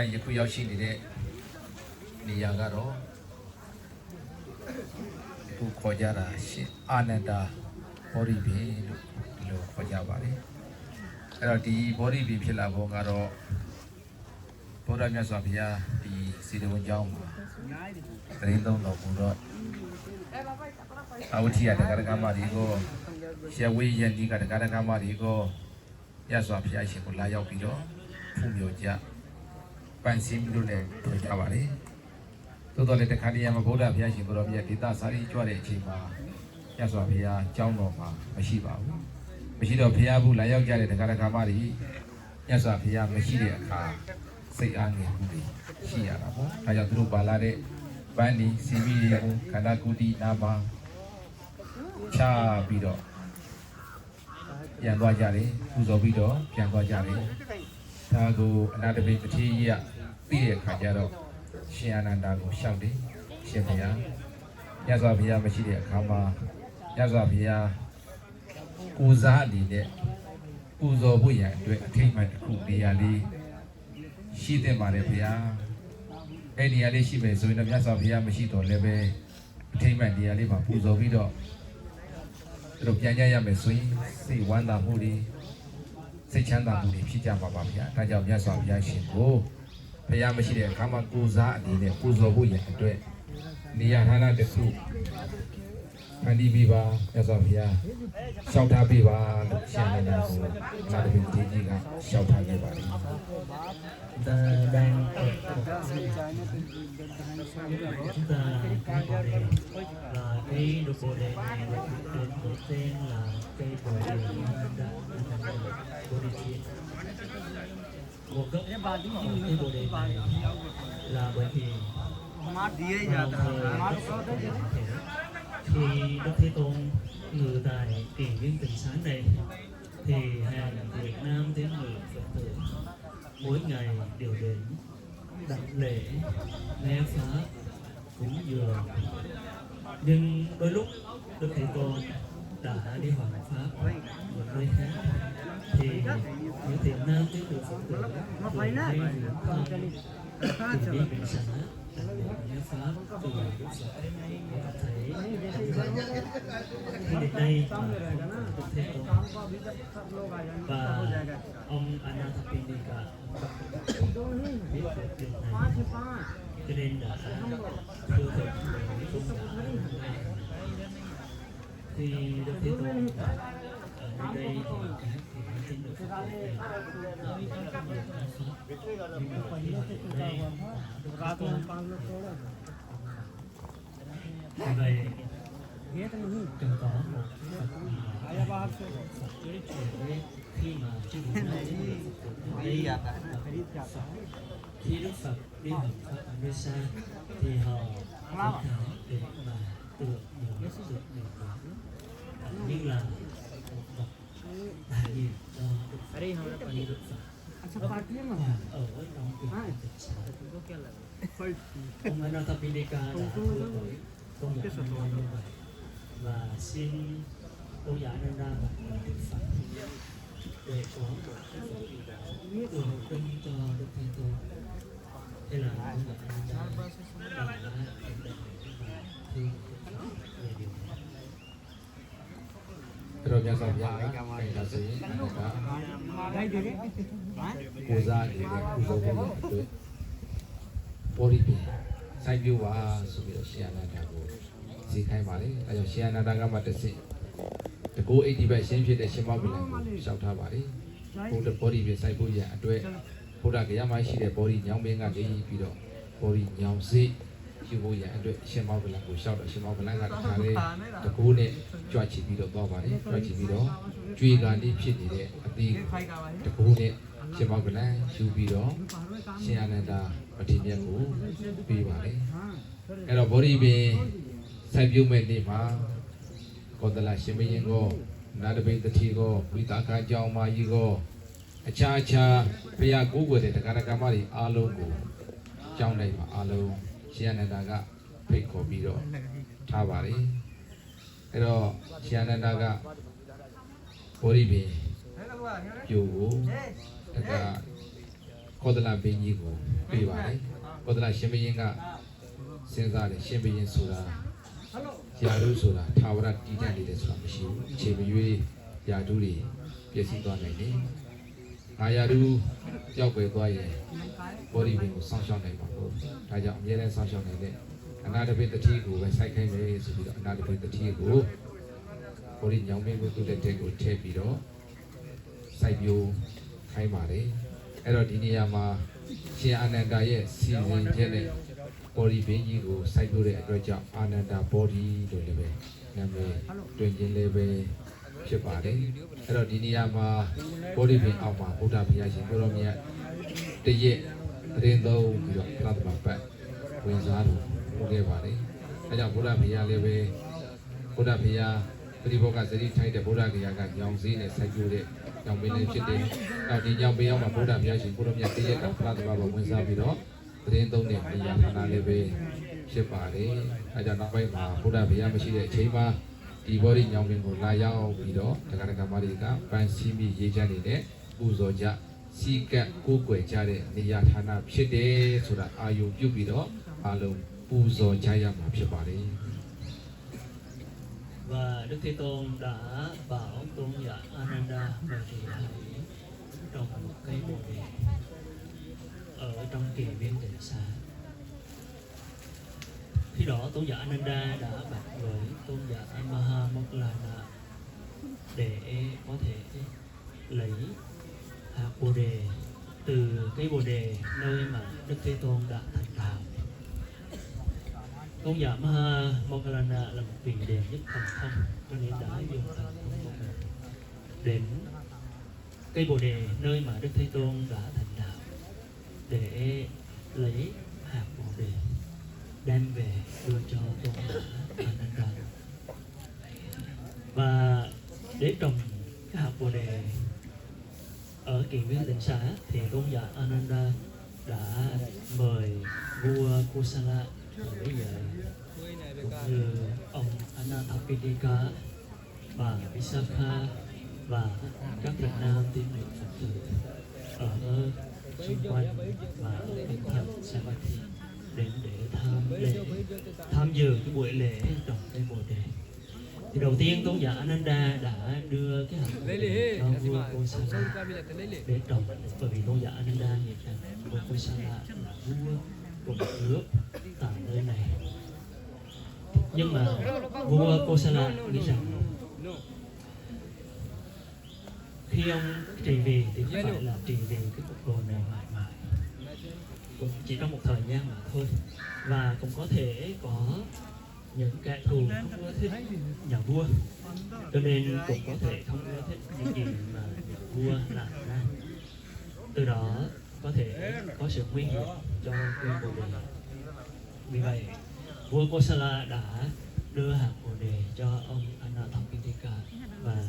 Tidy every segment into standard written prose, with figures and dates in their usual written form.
cái gì cũng giao xin đi đấy đi nhà cái đó tu khó ra là Ananda body be lo khó ra vậy rồi đi body be phải là vô cái đó bố ra nhà sao bây giờ đi xin được giao mà đến đâu nó cũng đó áo thì là cái cái mà đi cô xe quay dân đi cái cái mà đi cô nhà sao bây giờ sẽ có lại giao bị đó phun nhiều chứ ban sim luôn này tôi chào bạn đấy tôi lấy cái khăn đi mà bố đã bây giờ bố bây giờ đi ta sáng đi cho để chỉ mà nhà sao bây giờ cháu nó mà mấy gì đó bây giờ bố lại giao ra để cái mà đi nhà sao bây giờ mấy gì đấy à xây ăn cái gì đấy gì à đó bây giờ tôi bảo là đấy ban đi CV cái đó cũng đi nam mà cha bị đó nhà qua ra đấy cũng rồi bị đó nhà qua ra đấy ta go another big tea pi khá giờ đó xin Ananda go sau đi xin bây giờ nhà sao bây giờ mấy chị để khám mà nhà sao bây giờ cô giáo đi đấy cô giáo bây giờ đối với mình cũng đi ali xin để mà để bây giờ cái đi ali xin về rồi nhà sao bây giờ mấy chị đó lấy về thì mình đi ali mà cô giáo bây giờ rồi nhà mấy suy si quan tâm mua điစိတ်ချမ်းသာမှုတွေဖြစ်ကြပါပါဗျာဒါကြောင့်မြတ်စွာဘုရားရှင်ကိုဘုရားမရှိတဲ့အခါမှာကိုစားအနေနဲ့ပူဇော်ဖို့ရန်အတွက်နေရာဌာနတစ်ခုဖန်တီးပေးပါမြတ်စွာဘုရားလျှောက်ထားပေးပါလို့ရှင်နေတာကိုနာတပင်ကြီးကြီးကလျှောက်ထားခဲ့ပါတယ်đang chúng ta là cái đồ bồ đề này được đổi tên là cây bồ đề bồ đề chiết một gốc cây bồ đề này là bởi vì khi Đức Thế Tôn ngự tại tiền viên Tịnh Xá này thì hàng Việt Nam đến người Phật tử mỗi ngày đều đến đặt lễ nghe pháp cúng dường nhưng đôi lúc Đức Thế Tôn đã đi hoằng pháp một nơi khác thì những thiện nam đến được Phật tử thường hay hướng thăm cùng đi bình xá nghe pháp từ Đức Phật họ thấy khi đến đây mà không có Đức Thế Tôn và ông Anathapindika biết được điều này cho nên đã thưa thượng tôn giả khi Đức Thế Tôn ở nơi đây thì các tín đồ Phật tử nhưng mà khi họ đến đây Đức Thế Tôn vì vậy cần có một Phật khi mà chư vị đây khi Đức Phật đi học Pháp ở nơi xa thì họ có thể để mà tưởng nhớ được điều đó như là một vật đại diện cho Đức Phật như Đức Phật ở trong việc Tịnh Xá. Ông Anathapindika đã thưa với tôn giả Ananda như vậy và xin tôn giả Ananda và Đức Phật để có một cái tượng trưng cho Đức Thế Tôn. Đây là tôn giả Ananda đã nhận định và thi về điều này. Rồi nhà sao bây giờ cái là gì cô ra thì cô giáo bây giờ đối body be sai view và sự việc sẽ là cái စီခိုင်းပါလေအဲကြောင့်ရှင်အနန္ဒကမှတစ်ဆင့်တကူအိတ်ဒီဘက်ရှင်းဖြစ်တဲ့ရှင်မောက်ပလန်ကိုရှောက်ထားပါလေဘုဒ္ဓဘောဓိပြစိုက်ဖို့ရန်အတွက်ဘုရားကရမရှိတဲ့ဘောဓိညောင်းမင်းကနေပြီးတော့ဘောဓိညောင်းစေယူဖို့ရန်အတွက်ရှင်မောက်ပလန်ကိုရှောက်တော့ရှင်မောက်ပလန်ကတခါလေတကူနဲ့ကြွချီပြီးတော့သွားပါလေကြွချီပြီးတော့ကျွေကနေဖြစ်နေတဲ့အသီးတကူနဲ့ရှင်မောက်ကလန်ယူပြီးတော့ရှင်အနန္ဒာပတိမြတ်ကိုပြီးပါလေအဲ့တော့ဘောဓိပင်စိုက်ပြုမဲ့နေ့မှာကောသလရှင်မင်းကိုနာတပိတတိကိုဝိတာကကြောင်းမာကြီးကိုအခြားဘုရားကိုးကွယ်တဲ့တရားကမ္မတွေအားလုံးကိုကြောင်းတိုင်းမှာအားလုံးရှင်အနန္ဒာကဖိတ်ခေါ်ပြီးတော့ထားပါလေအဲ့တော့ရှင်အနန္ဒာကဘောဓိပင်ပြိုကိုတကကောသလဘင်းကြီးကိုပြေးပါလေကောသလရှင်ဘရင်ကစဉ်းစားတယ်ရှင်ဘရင်ဆိုတာယာရုဆိုတာသာဝရတည်တတ်နေတယ်ဆိုတာမရှိဘူးအခြေမရွေးယာတုတွေပြည့်စည်သွားနိုင်တယ်ငါယာတုကြောက်ပဲသွားရင်ဘောဓိပင်ကိုစောင့်ရှောက်နိုင်ပါဘူးဒါကြောင့်အမြဲတမ်းစောင့်ရှောက်နိုင်တဲ့အနာတပိတတိကိုပဲစိုက်ခိုင်းမယ်ဆိုပြီးတော့အနာတပိတတိကိုဘောဓိညောင်မင်းကိုသူ့တဲ့တဲ့ကိုထည့်ပြီးတော့စိုက်ပြိုးခိုင်းပါတယ်အဲ့တော့ဒီနေရာမှာရှင်အာနန္ဒာရဲ့စီစဉ်ချက်နဲ့ဘောဓိဘင်းကြီးကိုစိုက်ပြိုးတဲ့အတွက်ကြောင့်အာနန္ဒာဘောဓိလို့လည်းပဲနာမည်တွင်ခြင်းလည်းပဲဖြစ်ပါတယ်အဲ့တော့ဒီနေရာမှာဘောဓိဘင်းအောက်မှာဗုဒ္ဓဘုရားရှင်ကိုရောမြတ်တရက်တရင်သုံးပြီးတော့ပရသမပတ်ဝင်စားလို့ပို့ခဲ့ပါတယ်အဲကြောင့်ဗုဒ္ဓဘုရားလည်းပဲဗုဒ္ဓဘုရားပရိဘောဂစရိထိုက်တဲ့ဗုဒ္ဓဂယာကညောင်စည်းနဲ့စိုက်ပြိုးတဲ့ညောင်ပင်လေးဖြစ်တယ်။နောက်ဒီညောင်ပင်ရောက်မှာဗုဒ္ဓဘုရားရှင်ကိုရောမြတ်တရက်ကပရသမဘဝင်စားပြီးတော့တရင်သုံးတဲ့နေရာဌာနလေးပဲဖြစ်ပါတယ်။အဲကြောင့်နောက်ပိုင်းမှာဗုဒ္ဓဘုရားမရှိတဲ့အချိန်မှာဒီဘောဓိညောင်ပင်ကိုလာရောက်ပြီးတော့တရားဓမ္မတွေကပန်းစည်းမိရေးချမ်းနေတဲ့ပူဇော်ကြစီကပ်ကိုးကွယ်ကြတဲ့နေရာဌာနဖြစ်တယ်ဆိုတာအာယုပြုပြီးတော့အလုံးပူဇော်ကြရမှာဖြစ်ပါတယ်။ Và Đức Thế Tôn đã bảo tôn giả Ananda vào trì hải trồng một cây bồ đề ở trong kỳ viên tịnh xá. Khi đó tôn giả Ananda đã bạch với tôn giả Maha Moggallana để có thể lấy hạt bồ đề từ cây bồ đề nơi mà Đức Thế Tôn đã thành đạo. Tôn giả Maha Moggallana là một vị đệ nhất thần thông, cho nên đã dùng thần thông của mình đến cây bồ đề nơi mà Đức Thế Tôn đã thành đạo để lấy hạt bồ đề đem về đưa cho tôn giả Ananda. Và để trồng cái hạt bồ đề ở kỳ viên tịnh xá thì tôn giả Ananda đã mời vua Kosala bây giờ cũng như ông Anathapindika và Visakha và các Việt Nam tín nữ Phật tử ở xung quanh và ở bên thành Savatthi đến để tham dự cái buổi lễ trồng cây bồ đề. Thì đầu tiên tôn giả Ananda đã đưa cái hạt bồ đề cho vua Kosala để trồng, bởi vì tôn giả Ananda nghĩ rằng vua Kosala là vua của một nước tại nơi này. Nhưng mà vua Kosala nghĩ rằng khi ông trì vì thì không phải là trì vì cái cuộc đồ này mãi mãi, cũng chỉ trong một thời gian mà thôi, và cũng có thể có những kẻ thù không ưa thích nhà vua, cho nên cũng có thể không ưa thích những gì mà nhà vua làm ra, từ đó có thể có sự nguy hiểm cho cây bồ đề. Vì vậy vua Kosala đã đưa hạt bồ đề cho ông Anathapindika và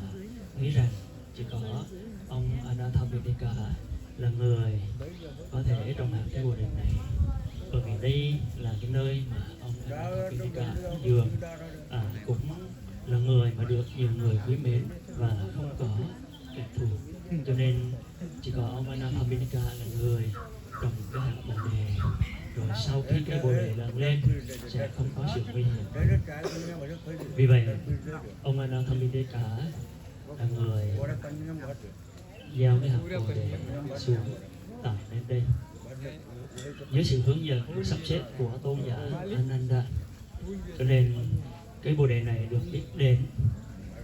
nghĩ rằng chỉ có ông Anathapindika là người có thể trồng hạt cây bồ đề này, bởi vì đây là cái nơi mà ông Anathapindika dường cũng là người mà được nhiều người quý mến và không có kẻ thù, cho nên chỉ có ông Anathapindika là người trồng cái hạt bồ đề, rồi sau khi cây bồ đề lớn lên sẽ không có sự nguy hiểm. Vì vậy ông Anathapindika là người gieo cái hạt bồ đề xuống tại lên đây dưới sự hướng dẫn sắp xếp của tôn giả Ananda, cho nên cây bồ đề này được biết đến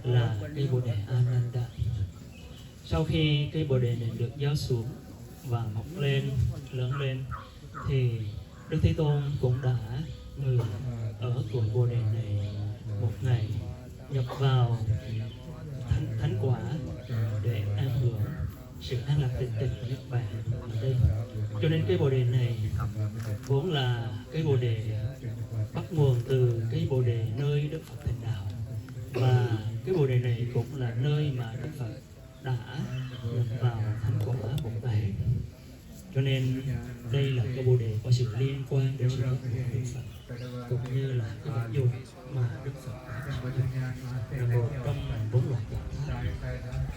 là cây bồ đề Ananda. Sau khi cây bồ đề này được gieo xuống và mọc lên, lớn lên thì Đức Thế Tôn cũng đã ngự ở cội bồ đề này một ngày, nhập vào thánh quả để an hưởng sự an lạc tịnh tịch của Niết Bàn ở đây. Cho nên cây bồ đề này vốn là cây bồ đề bắt nguồn từ cây bồ đề nơi Đức Phật thành đạo, và cái bồ đề này cũng là nơi mà Đức Phật đã nhập vào thánh quả Bồ Tát. Cho nên đây là cái bồ đề có sự liên quan đến sự của Đức Phật, cũng như là cái vật dụng mà Đức Phật đã sử dụng là một trong 4 loại bảo tháp.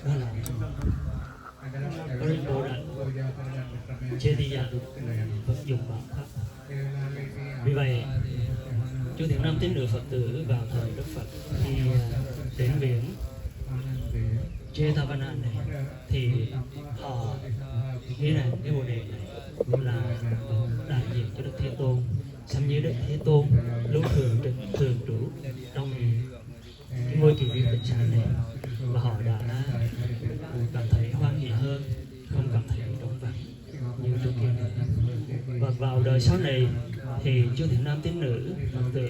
Đó là Bồ Đà Chê Thi Dạ, vật dụng bảo tháp. Vì vậy chư thiện nam tín đồ Phật tử vào thời Đức Phật khi đến viếng Jetavana này thì họ nghĩ rằng cái bồ đề này là đại diện cho Đức Thế Tôn, sắm như Đức Thế Tôn lúc thường trú trong cái ngôi kỳ viên tịnh sản này, và họ đã cảm thấy hoan hỷ hơn, không cảm thấy trống vắng như trước kia nữa. Và vào đời sau này thì chư thiện nam tín nữ Phật tử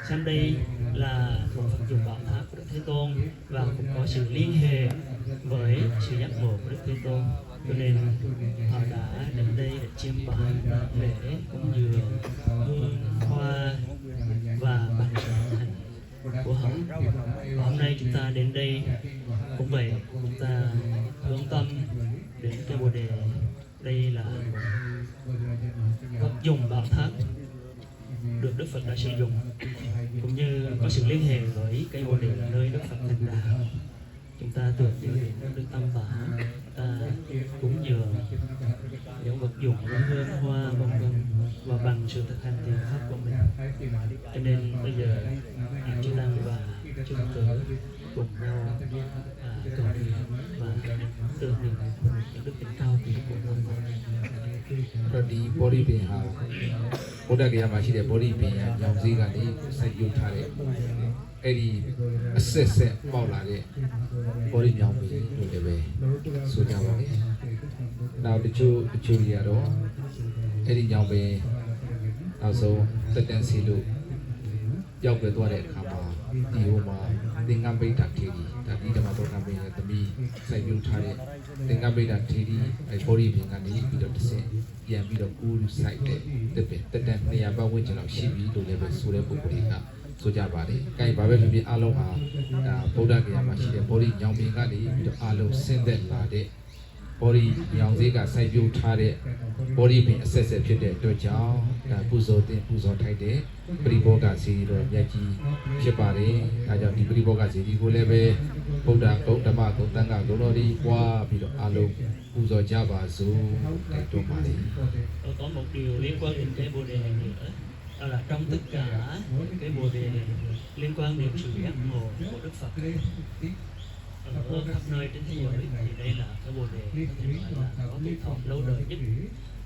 xem đây là một vật dụng bảo tháp của Đức Thế Tôn và cũng có sự liên hệ với sự giác ngộ của Đức Thế Tôn, cho nên họ đã đến đây để chiêm bái lễ cúng dường hương hoa và bản hành của họ. Và hôm nay chúng ta đến đây cũng vậy, chúng ta hướng tâm đến cái bồ đề. Đây là vật dụng bảo tháp được Đức Phật đã sử dụng, cũng như có sự liên hệ với cây bồ đề là nơi Đức Phật thành đạo. Chúng ta tưởng nhớ đến Đức Tam Bảo, ta cúng dường những vật dụng như hương hoa vân vân và bằng sự thực hành thiền pháp của mình. Cho nên bây giờ chư tăng và chư Phật tử cùng nhau cầu nguyện và tưởng niệm những đức tính cao quý của Nam Mô. ဒီ body pain ဟာဘုဒ္ဓဂယာမှာရှိတဲ့ body pain ရဲ့ညောင်စည်းကနေစိုက်ယူထားတဲ့အဲ့ဒီအဆက်ဆက်ပေါက်လာတဲ့ body ညောင်ပင်လို့လည်းပဲဆိုကြပါမယ်။နောက်တချို့တွေကတော့အဲ့ဒီညောင်ပင်နောက်ဆုံးတက်တန်းစီလို့ရောက်ပြသွားတဲ့အခါမှာဒီဟိုမှာသင်္ကန်းပိဋကထေရီဒါဒီဓမ္မတော်ကံပင်ရဲ့သမီးစိုက်ယူထားတဲ့သင်္ကန်းပိဋကထေရီအဲ့ body ပင်ကနေပြီးတော့တစ်ဆင့်ပြန်ပြီးတော့ကူးဆိုင်တဲ့တက်တန်း200ပတ်ဝန်းကျင်လောက်ရှိပြီလို့လည်းပဲဆိုတဲ့ပုံစံတွေကဆိုကြပါတယ်။အဲဘာပဲဖြစ်ဖြစ်အားလုံးဟာဒါဗုဒ္ဓဂယာမှာရှိတဲ့ body ညောင်ပင်ကနေပြီးတော့အားလုံးဆင်းသက်လာတဲ့ body ညောင်စေးကစိုက်ပျိုးထားတဲ့ body ပင်အဆက်ဆက်ဖြစ်တဲ့အတွက်ကြောင့်ဒါပူဇော်တင်ပူဇော်ထိုက်တဲ့ပရိဘောဂစီတော်မြတ်ကြီးဖြစ်ပါတယ်။ဒါကြောင့်ဒီပရိဘောဂစီဒီကိုလည်းပဲဗုဒ္ဓဂုဏ်ဓမ္မဂုဏ်သံဃာဂုဏ်တော်ဒီပွားပြီးတော့အားလုံးပူဇော်ကြပါစို့တိုက်တွန်းပါလေ Có một điều liên quan đến cái bồ đề này nữa, đó là trong tất cả cái bồ đề này liên quan đến sự giác ngộ của Đức Phật ở khắp nơi trên thế giới, thì đây là cái bồ đề có thể nói là có tuổi thọ lâu đời nhất.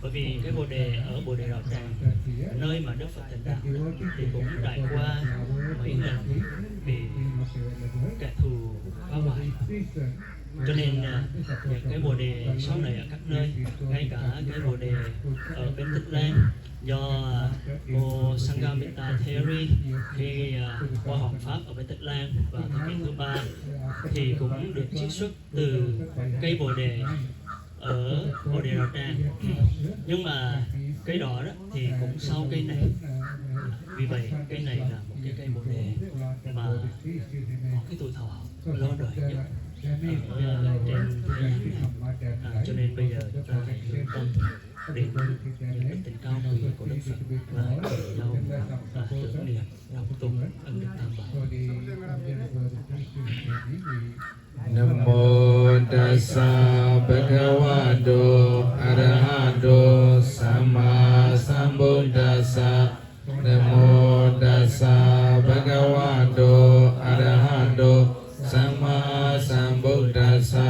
Bởi vì cái bồ đề ở bồ đề Đạo Tràng, nơi mà Đức Phật thành đạo, thì cũng trải qua mấy lần bị kẻ thù phá hoại. Cho nên những cái bồ đề sau này ở các nơi, ngay cả cái bồ đề ở bên Tích Lan do cô Sanghamita Theri khi qua học pháp ở bên Tích Lan vào thế kỷ thứ 3 thì cũng được chiết xuất từ cây bồ đề ở bồ đề Đạo Tràng. Nhưng mà cây đó thì cũng sau cây này. Vì vậy cây này là một cái cây bồ đề mà có cái tuổi thọ lâu đời nhất trên thế gian này. Cho nên bây giờ chúng ta hãy hướng tâm đến những đức tình cao quý của Đức Phật và cùng nhau tưởng niệm đọc tụng ân đức Tam Bảo. Nam mô Tassa Bhagavato Arahato Samma Sambuddhassa. Nam mô Tassa Bhagavato Arahato Samma Sambuddhassa.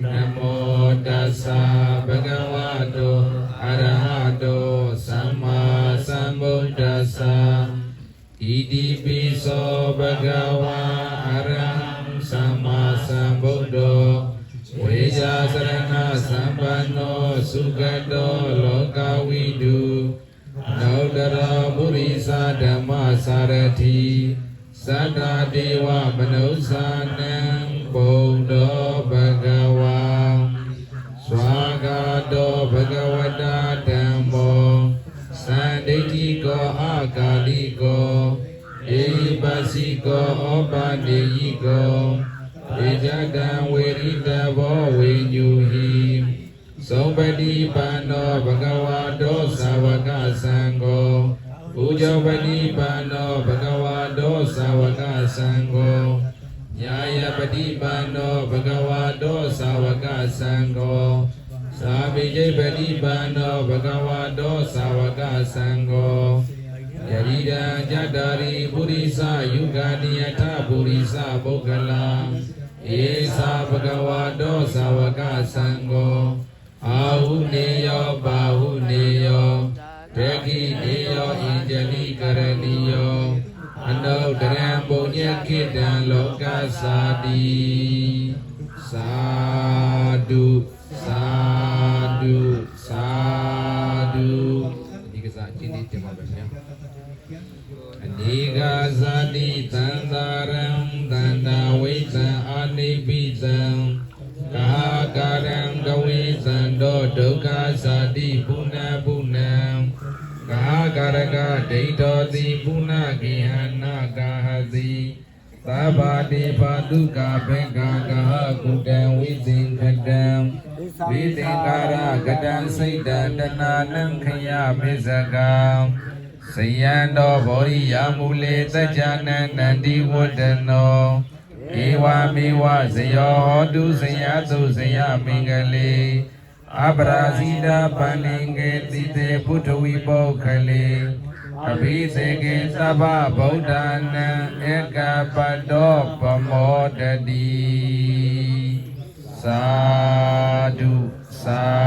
Nam mô Tassa Bhagavato Arahato Samma Sambuddhassa. Iti သောဘဂဝါအရဟံသမ္မာသမ္ဗုဒ္ဓောဝိဇာစရဏသမ္ပန္နောသုခတောလောကဝိတုနောတရောပုရိသဓမ္မစာရတိသတ္တဒေဝမနုဿာနံဘုဒ္ဓောဘဂဝါစွာဂါတောဘဂဝတာဓမ္မောသန္တိတိကောအာဂါလိကောဧပစီကောဩပါနေယိကောဧဇတံဝေရိတဘောဝေညူဟိသောပတိပန္နောဘဂဝါတောသာဝကသံဃောပူဇောပတိပန္နောဘဂဝါတောသာဝကသံဃောညာယပတိပန္နောဘဂဝါတောသာဝကသံဃောသာပိကျိပတိပန္နောဘဂဝါတောသာဝကသံဃောယရိဒံဇတ္တာရိပုရိသယုဂာနိယထပုရိသပုဂ္ဂလံဧသာဘဂဝါတောသာဝကသံဃောအာဟုနေယောပါဟုနေယောဒေကိနေယောဣန္ဒလိကရဏီယောအနုတရံပုညခိတံလောကသာတိသာဓုသာဓုသာဓုဒီကစားအင်းဒီတင်ပါပဲဗျာအနေကဇာတိသံသာရံသန္တာဝိသံအာနိပိသံကာကာရံကဝိသံတောဒုက္ခဇာတိပုဏ္ဏပုဏ္ဏံကာကာရကဒိဋ္ဌောတိပုဏ္ဏကိဟနာကာဟတိသဗ္ဗတိပါတုကာဘေကာကာကုတံဝိသင်္ခတံဝိသင်္ကာရကတံစိတ်တံတဏနံခယပိစကံစယံတောဘောရိယာမူလေတัจจနန္တန္တိဝတ္တနောဧဝမေဝဇယောဟောတုဇယသုဇယမင်္ဂလေအပရာဇိတာပန္နိကေတိတေပုထဝီပုခလေအဘိသေကေသဗ္ဗဗုဒ္ဓနာဧကပတ္တောပမောတတိသာဓုသာ